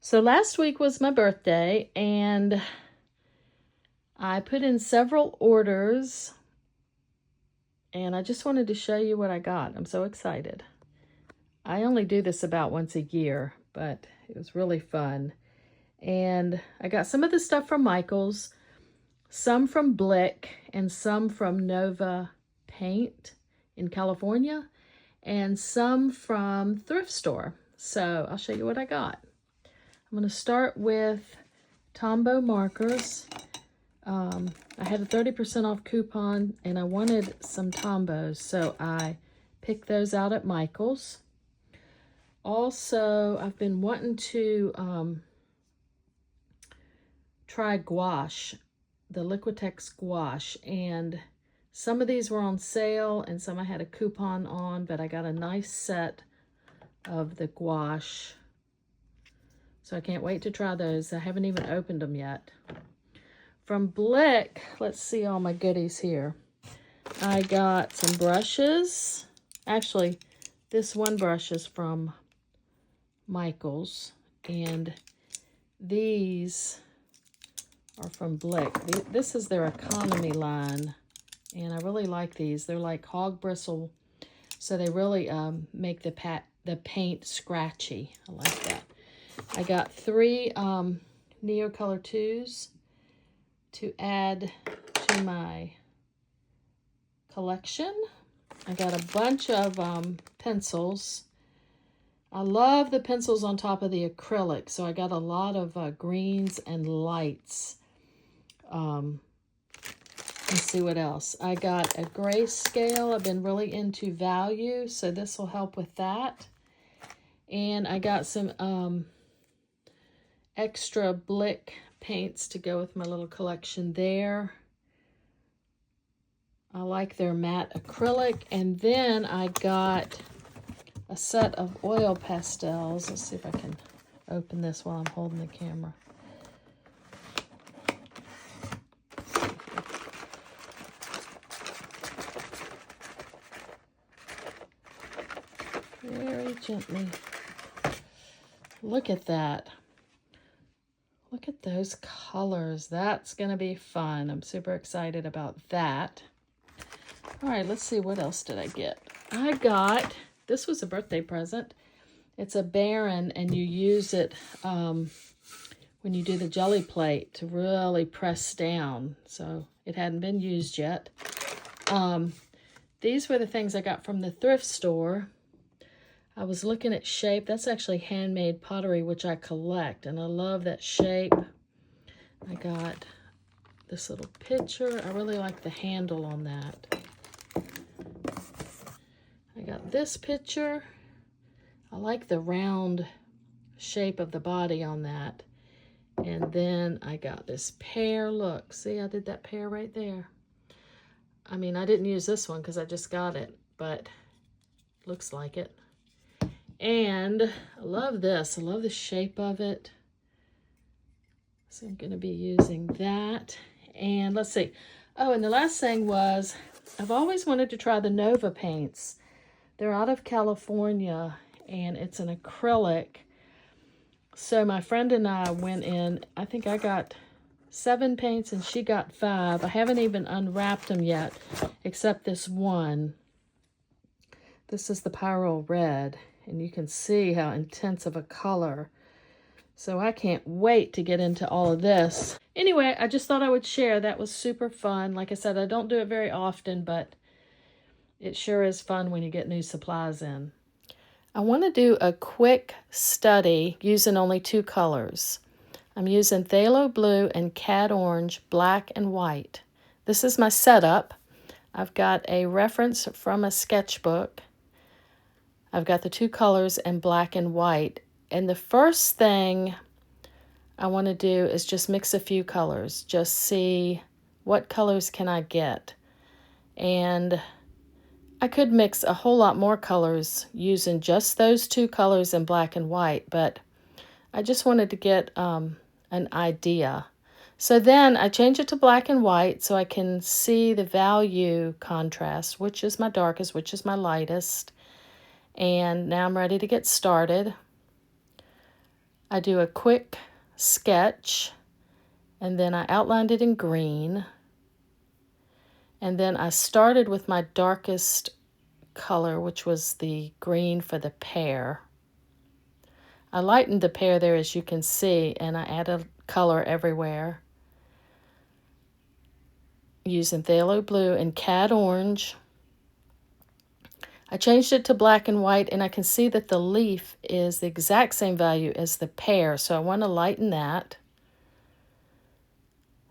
So last week was my birthday, and I put in several orders, and I just wanted to show you what I got. I'm so excited. I only do this about once a year, but it was really fun. And I got some of the stuff from Michael's, some from Blick, and some from Nova Paint in California, and some from Thrift Store. So I'll show you what I got. I'm going to start with Tombow markers. I had a 30% off coupon and I wanted some Tombows, so I picked those out at Michael's. Also, I've been wanting to try gouache, the Liquitex gouache, and some of these were on sale and some I had a coupon on, but I got a nice set of the gouache. So I can't wait to try those. I haven't even opened them yet. From Blick, let's see all my goodies here. I got some brushes. Actually, this one brush is from Michael's, and these are from Blick. This is their economy line, and I really like these. They're like hog bristle, so they really make the paint scratchy. I like that. I got 3 Neocolor 2s to add to my collection. I got a bunch of pencils. I love the pencils on top of the acrylic, so I got a lot of greens and lights. Let's see what else. I got a grayscale. I've been really into value, so this will help with that. And I got some extra Blick paints to go with my little collection there. I like their matte acrylic. And then I got a set of oil pastels. Let's see if I can open this while I'm holding the camera. Very gently. Look at that. Look at those colors. That's going to be fun. I'm super excited about that. All right, let's see. What else did I get? I got, this was a birthday present. It's a Baron, and you use it when you do the jelly plate to really press down. So it hadn't been used yet. These were the things I got from the thrift store. I was looking at shape. That's actually handmade pottery, which I collect, and I love that shape. I got this little pitcher. I really like the handle on that. I got this pitcher. I like the round shape of the body on that. And then I got this pear. Look, see, I did that pear right there. I mean, I didn't use this one because I just got it, but looks like it. And I love this. I love the shape of it. So I'm going to be using that. And let's see. Oh, and the last thing was, I've always wanted to try the Nova paints. They're out of California, and it's an acrylic. So my friend and I went in. I think I got 7 paints, and she got 5. I haven't even unwrapped them yet, except this one. This is the Pyro Red. And you can see how intense of a color. So I can't wait to get into all of this. Anyway, I just thought I would share. That was super fun. Like I said, I don't do it very often, but it sure is fun when you get new supplies in. I want to do a quick study using only 2 colors. I'm using Phthalo Blue and Cad Orange, black and white. This is my setup. I've got a reference from a sketchbook. I've got the 2 colors in black and white. And the first thing I want to do is just mix a few colors. Just see what colors can I get. And I could mix a whole lot more colors using just those 2 colors in black and white. But I just wanted to get an idea. So then I change it to black and white so I can see the value contrast, which is my darkest, which is my lightest. And now I'm ready to get started. I do a quick sketch, and then I outlined it in green. And then I started with my darkest color, which was the green for the pear. I lightened the pear there, as you can see, and I added color everywhere using phthalo blue and cad orange. I changed it to black and white, and I can see that the leaf is the exact same value as the pear, so I want to lighten that.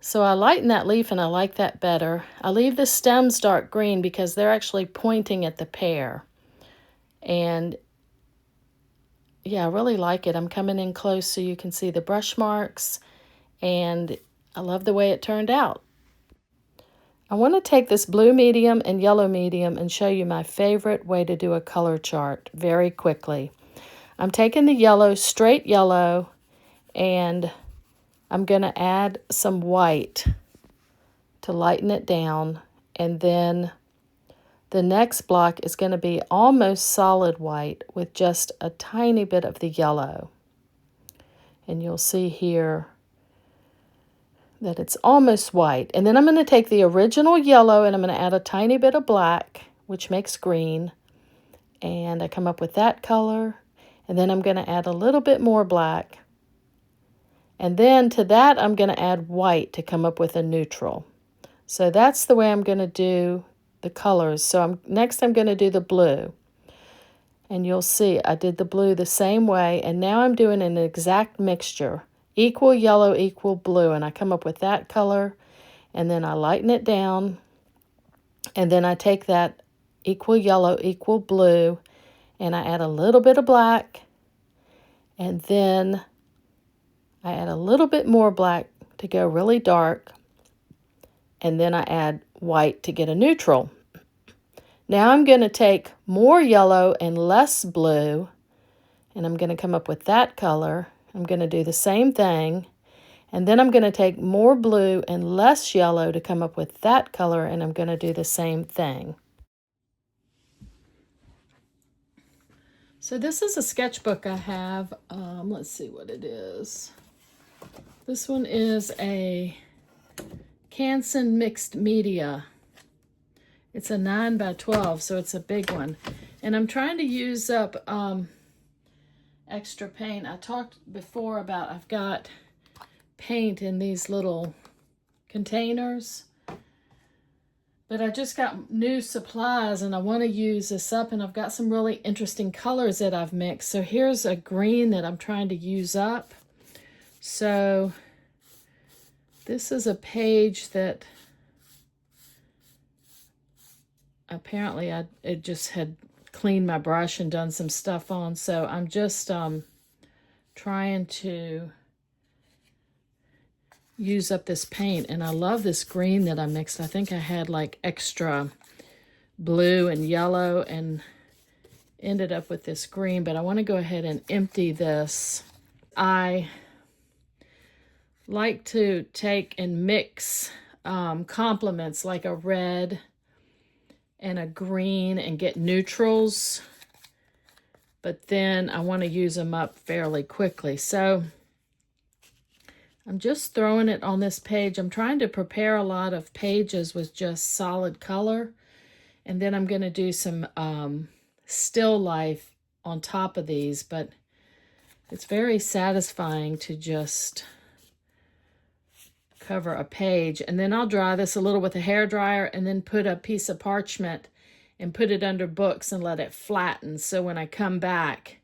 So I lighten that leaf, and I like that better. I leave the stems dark green because they're actually pointing at the pear. And yeah, I really like it. I'm coming in close so you can see the brush marks, and I love the way it turned out. I want to take this blue medium and yellow medium and show you my favorite way to do a color chart very quickly. I'm taking the yellow, straight yellow, and I'm going to add some white to lighten it down, and then the next block is going to be almost solid white with just a tiny bit of the yellow. And you'll see here that it's almost white. And then I'm going to take the original yellow and I'm going to add a tiny bit of black, which makes green. And I come up with that color. And then I'm going to add a little bit more black. And then to that, I'm going to add white to come up with a neutral. So that's the way I'm going to do the colors. So next I'm going to do the blue. And you'll see I did the blue the same way. And now I'm doing an exact mixture. Equal yellow, equal blue. And I come up with that color. And then I lighten it down. And then I take that equal yellow, equal blue. And I add a little bit of black. And then I add a little bit more black to go really dark. And then I add white to get a neutral. Now I'm going to take more yellow and less blue, and I'm going to come up with that color. I'm going to do the same thing, and then I'm going to take more blue and less yellow to come up with that color, and I'm going to do the same thing. So this is a sketchbook I have. Let's see what it is. This one is a Canson mixed media. It's a 9 by 12, so it's a big one. And I'm trying to use up extra paint. I talked before about I've got paint in these little containers. But I just got new supplies and I want to use this up, and I've got some really interesting colors that I've mixed. So here's a green that I'm trying to use up. So this is a page that apparently it just had cleaned my brush and done some stuff on. So I'm just trying to use up this paint. And I love this green that I mixed. I think I had like extra blue and yellow and ended up with this green. But I want to go ahead and empty this. I like to take and mix complements like a red and a green and get neutrals, but then I want to use them up fairly quickly. So I'm just throwing it on this page. I'm trying to prepare a lot of pages with just solid color, and then I'm going to do some still life on top of these, but it's very satisfying to just cover a page. And then I'll dry this a little with a hair dryer and then put a piece of parchment and put it under books and let it flatten. So when I come back,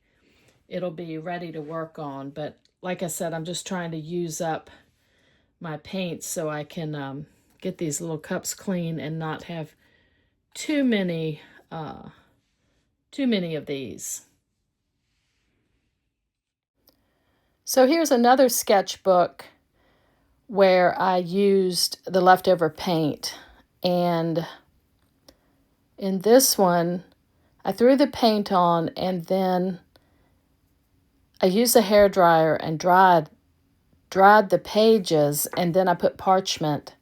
it'll be ready to work on. But like I said, I'm just trying to use up my paint so I can get these little cups clean and not have too many of these. So here's another sketchbook where I used the leftover paint, and in this one I threw the paint on and then I used a hair dryer and dried the pages, and then I put parchment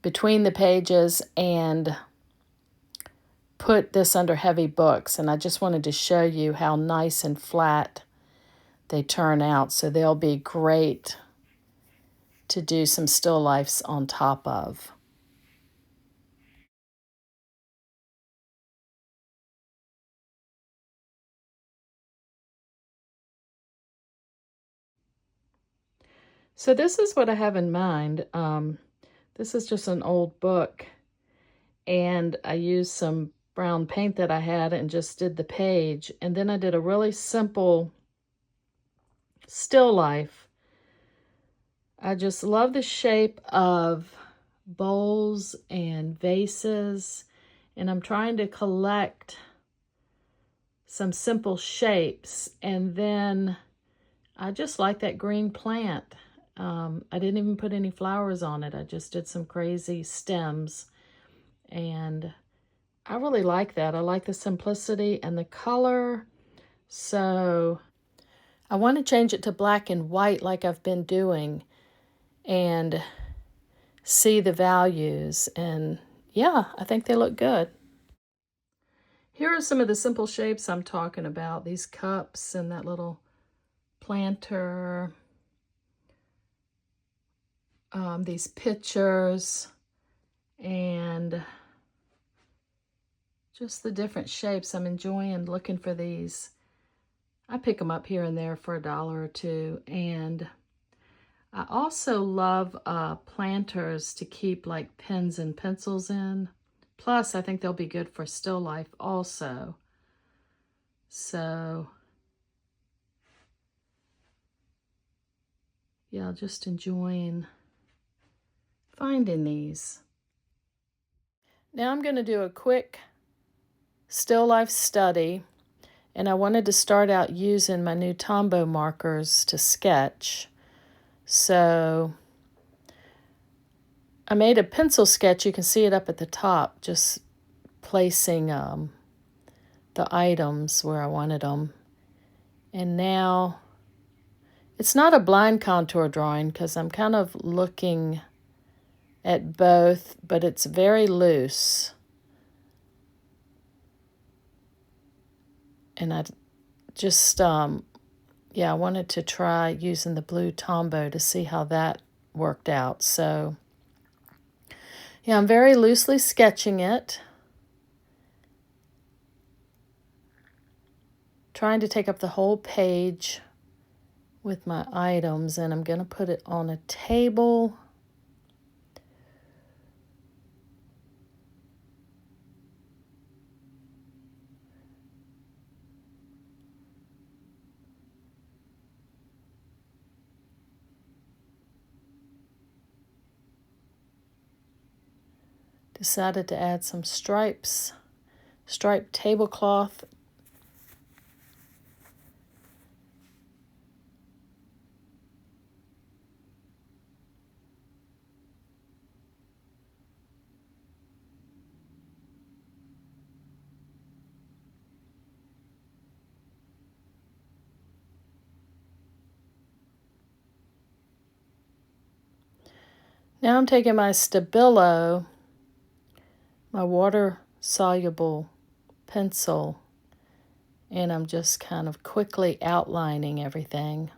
between the pages and put this under heavy books. And I just wanted to show you how nice and flat they turn out. So they'll be great to do some still lifes on top of. So this is what I have in mind. This is just an old book, and I used some brown paint that I had and just did the page. And then I did a really simple still life. I just love the shape of bowls and vases, and I'm trying to collect some simple shapes. And then I just like that green plant. I didn't even put any flowers on it. I just did some crazy stems, and I really like that. I like the simplicity and the color. So I want to change it to black and white like I've been doing and see the values. And yeah, I think they look good. Here are some of the simple shapes I'm talking about. These cups and that little planter. These pictures and just the different shapes. I'm enjoying looking for these. I pick them up here and there for $1 or $2. And I also love planters to keep like pens and pencils in. Plus, I think they'll be good for still life also. So, yeah, just enjoying finding these. Now I'm going to do a quick still life study. And I wanted to start out using my new Tombow markers to sketch. So I made a pencil sketch. You can see it up at the top, just placing the items where I wanted them. And now it's not a blind contour drawing because I'm kind of looking at both, but it's very loose. And I just, I wanted to try using the blue Tombow to see how that worked out. So, yeah, I'm very loosely sketching it. Trying to take up the whole page with my items, and I'm going to put it on a table. Decided to add some stripes, striped tablecloth. Now I'm taking my Stabilo, my water-soluble pencil, and I'm just kind of quickly outlining everything.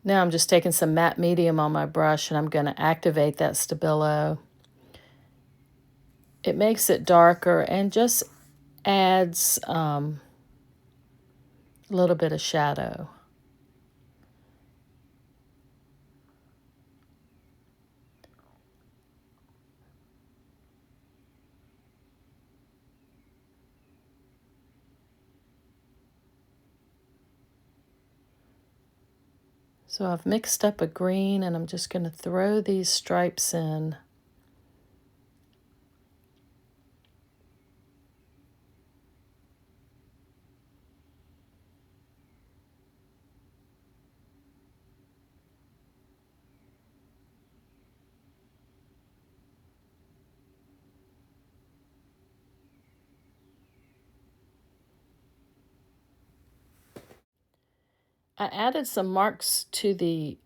Now I'm just taking some matte medium on my brush and I'm going to activate that Stabilo. It makes it darker and just adds a little bit of shadow. So I've mixed up a green and I'm just going to throw these stripes in. I added some marks to the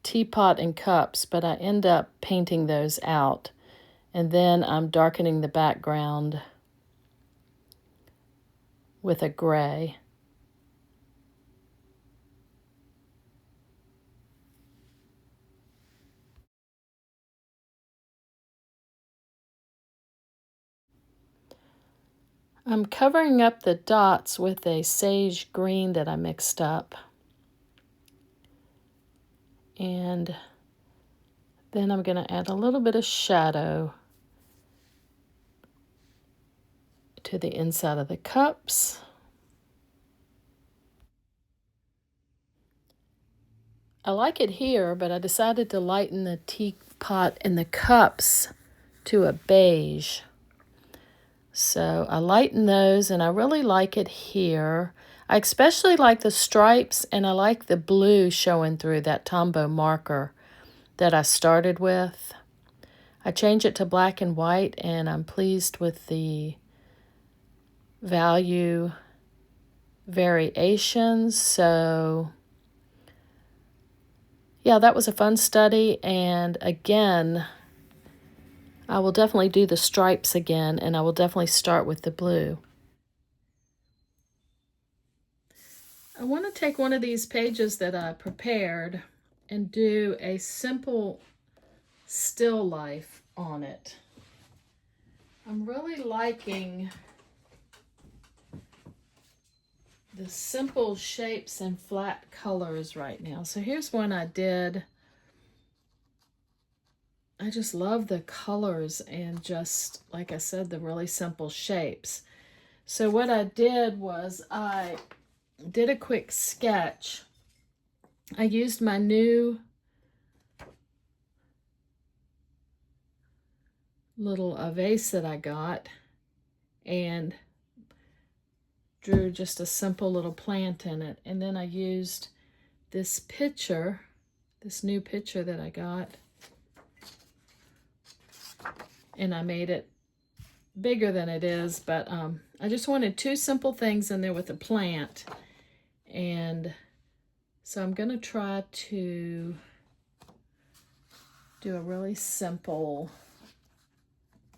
teapot and cups, but I end up painting those out. And then I'm darkening the background with a gray. I'm covering up the dots with a sage green that I mixed up. And then I'm going to add a little bit of shadow to the inside of the cups. I like it here, but I decided to lighten the teapot and the cups to a beige. So I lighten those, and I really like it here. I especially like the stripes, and I like the blue showing through that Tombow marker that I started with. I changed it to black and white, and I'm pleased with the value variations. So yeah, that was a fun study, and again, I will definitely do the stripes again, and I will definitely start with the blue. I want to take one of these pages that I prepared and do a simple still life on it. I'm really liking the simple shapes and flat colors right now. So here's one I did. I just love the colors and just, like I said, the really simple shapes. So what I did was I did a quick sketch. I used my new little vase that I got and drew just a simple little plant in it. And then I used this picture, this new picture that I got, and I made it bigger than it is, but I just wanted two simple things in there with a plant. And so I'm going to try to do a really simple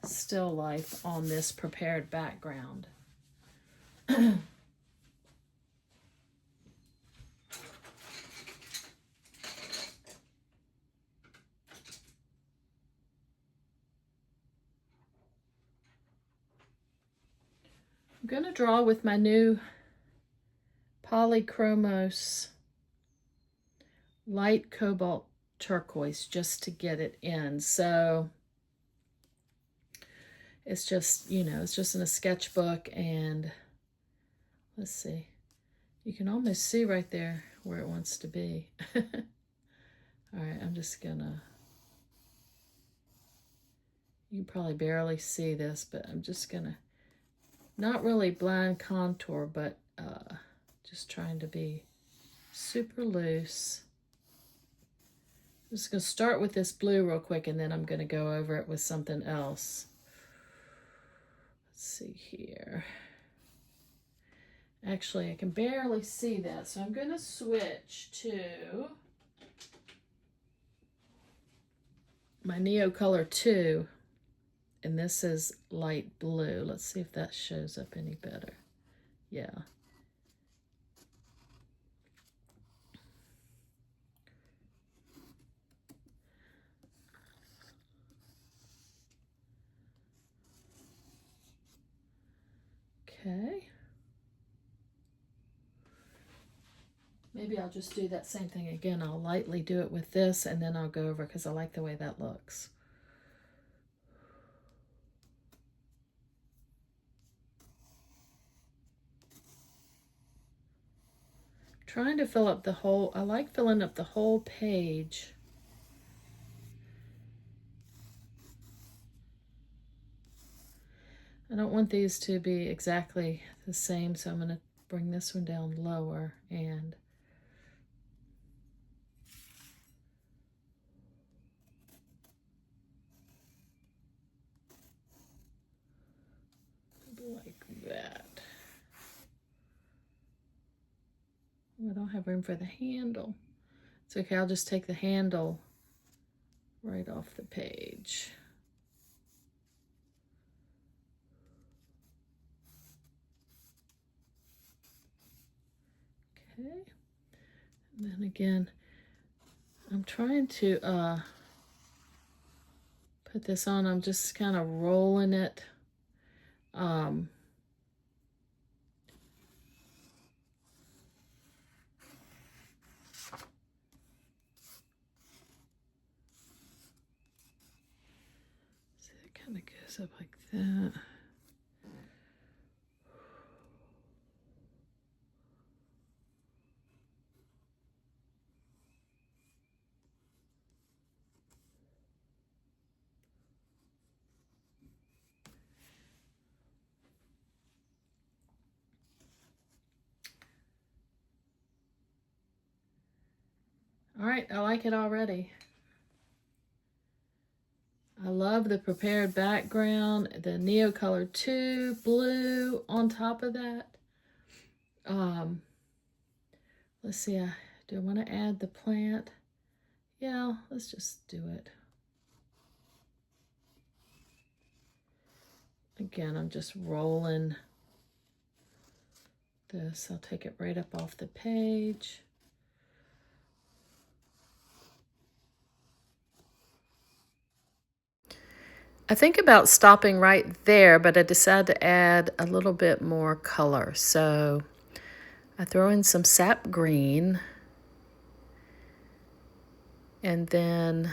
still life on this prepared background. I'm going to draw with my new Polychromos light cobalt turquoise just to get it in. So it's just, you know, it's just in a sketchbook, and let's see. You can almost see right there where it wants to be. All right, I'm just gonna, you can probably barely see this, but I'm just gonna, not really blind contour, but just trying to be super loose. I'm just gonna start with this blue real quick, and then I'm gonna go over it with something else. Let's see here. Actually, I can barely see that, so I'm going to switch to my Neo Color 2, and this is light blue. Let's see if that shows up any better. Yeah. Okay. Maybe I'll just do that same thing again. I'll lightly do it with this, and then I'll go over because I like the way that looks. Trying to fill up the whole, I like filling up the whole page. I don't want these to be exactly the same, so I'm going to bring this one down lower and like that. I don't have room for the handle. It's okay, I'll just take the handle right off the page. Okay, and then again, I'm trying to put this on. I'm just kind of rolling it. So it kind of goes up like that. All right, I like it already. I love the prepared background, the Neo Color 2 blue on top of that. Let's see, do I want to add the plant? Yeah, let's just do it. Again, I'm just rolling this. I'll take it right up off the page. I think about stopping right there, but I decided to add a little bit more color. So I throw in some sap green, and then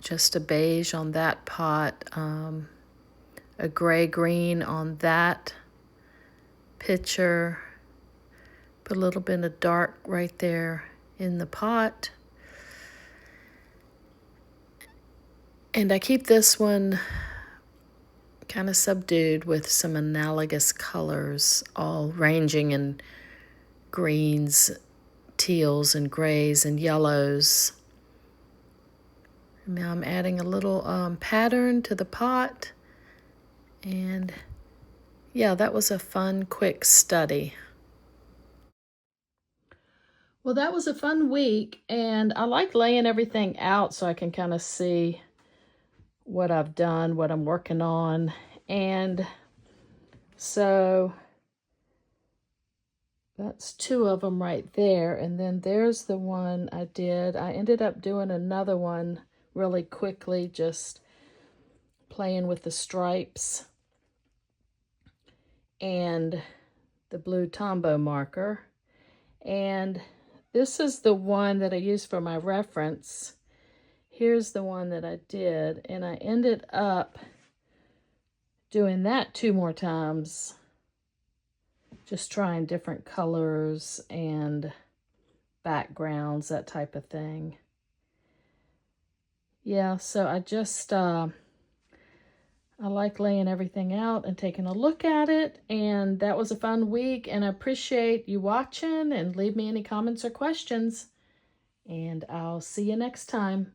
just a beige on that pot, a gray green on that picture, put a little bit of dark right there in the pot. And I keep this one kind of subdued with some analogous colors, all ranging in greens, teals, and grays, and yellows. And now I'm adding a little pattern to the pot. And yeah, that was a fun, quick study. Well, that was a fun week, and I like laying everything out so I can kind of see what I've done, what I'm working on. And so that's 2 of them right there. And then there's the one I did. I ended up doing another one really quickly, just playing with the stripes and the blue Tombow marker. And this is the one that I used for my reference. Here's the one that I did, and I ended up doing that 2 more times, just trying different colors and backgrounds, that type of thing. Yeah, so I just, I like laying everything out and taking a look at it, and that was a fun week, and I appreciate you watching, and leave me any comments or questions, and I'll see you next time.